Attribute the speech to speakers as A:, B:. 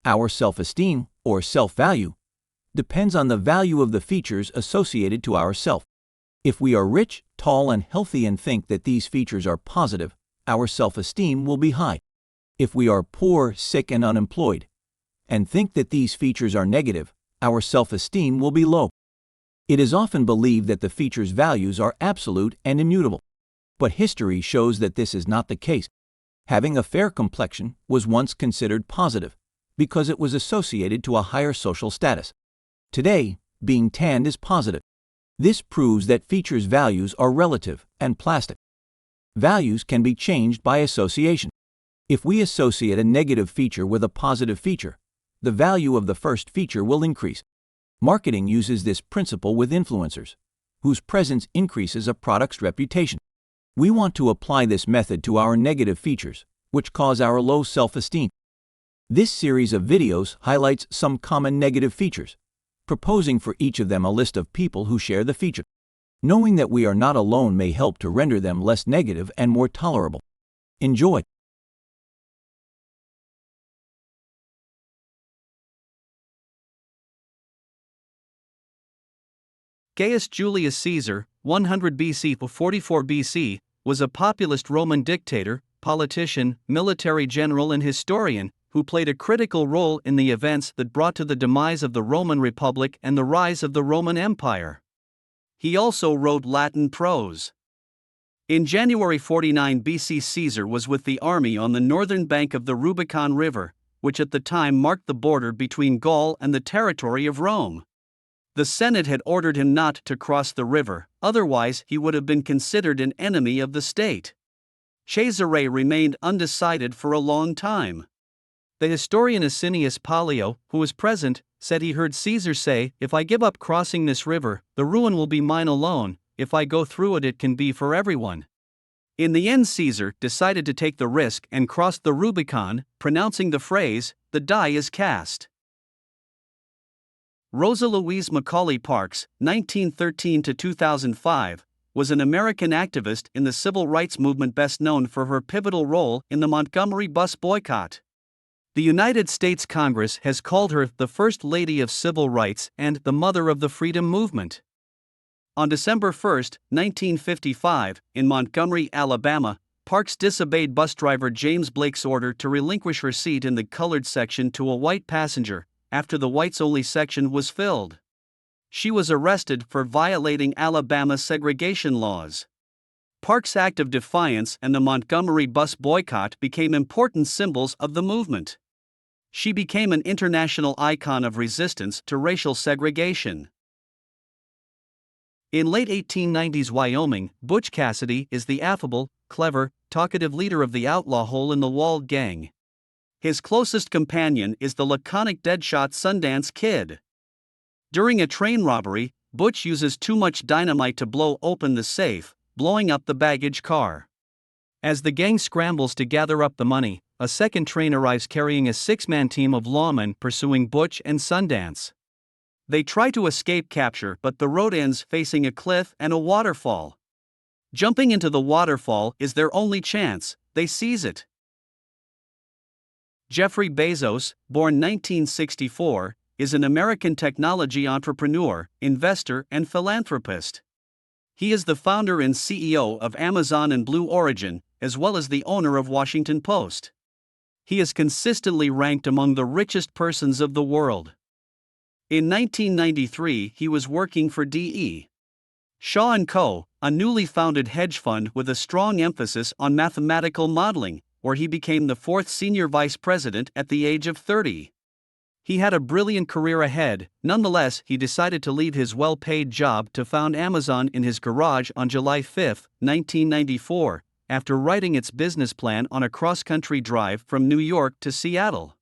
A: Our self-esteem, or self-value, depends on the value of the features associated to ourself. If we are rich, tall, and healthy and think that these features are positive, our self-esteem will be high. If we are poor, sick, and unemployed, and think that these features are negative, our self-esteem will be low. It is often believed that the features' values are absolute and immutable. But history shows that this is not the case. Having a fair complexion was once considered positive because it was associated to a higher social status. Today, being tanned is positive. This proves that features' values are relative and plastic. Values can be changed by association. If we associate a negative feature with a positive feature, the value of the first feature will increase. Marketing uses this principle with influencers, whose presence increases a product's reputation. We want to apply this method to our negative features, which cause our low self-esteem. This series of videos highlights some common negative features, proposing for each of them a list of people who share the feature. Knowing that we are not alone may help to render them less negative and more tolerable. Enjoy!
B: Gaius Julius Caesar, 100 BC to 44 BC, was a populist Roman dictator, politician, military general, and historian who played a critical role in the events that brought to the demise of the Roman Republic and the rise of the Roman Empire. He also wrote Latin prose. In January 49 BC, Caesar was with the army on the northern bank of the Rubicon River, which at the time marked the border between Gaul and the territory of Rome. The Senate had ordered him not to cross the river, otherwise he would have been considered an enemy of the state. Caesare remained undecided for a long time. The historian Asinius Pollio, who was present, said he heard Caesar say, "If I give up crossing this river, the ruin will be mine alone. If I go through it, it can be for everyone." In the end, Caesar decided to take the risk and crossed the Rubicon, pronouncing the phrase, "The die is cast." Rosa Louise Macaulay Parks, 1913 to 2005, was an American activist in the civil rights movement best known for her pivotal role in the Montgomery bus boycott. The United States Congress has called her the First Lady of Civil Rights and the Mother of the Freedom Movement. On December 1, 1955, in Montgomery, Alabama, Parks disobeyed bus driver James Blake's order to relinquish her seat in the colored section to a white passenger, after the whites-only section was filled. She was arrested for violating Alabama segregation laws. Parks' act of defiance and the Montgomery bus boycott became important symbols of the movement. She became an international icon of resistance to racial segregation. In late 1890s Wyoming, Butch Cassidy is the affable, clever, talkative leader of the outlaw hole-in-the-wall gang. His closest companion is the laconic Deadshot Sundance Kid. During a train robbery, Butch uses too much dynamite to blow open the safe, blowing up the baggage car. As the gang scrambles to gather up the money, a second train arrives carrying a six-man team of lawmen pursuing Butch and Sundance. They try to escape capture, but the road ends facing a cliff and a waterfall. Jumping into the waterfall is their only chance. They seize it. Jeffrey Bezos, born 1964, is an American technology entrepreneur, investor, and philanthropist. He is the founder and CEO of Amazon and Blue Origin, as well as the owner of Washington Post. He is consistently ranked among the richest persons of the world. In 1993, he was working for D.E. Shaw & Co., a newly founded hedge fund with a strong emphasis on mathematical modeling, where he became the fourth senior vice president at the age of 30. He had a brilliant career ahead. Nonetheless, he decided to leave his well-paid job to found Amazon in his garage on July 5, 1994, after writing its business plan on a cross-country drive from New York to Seattle.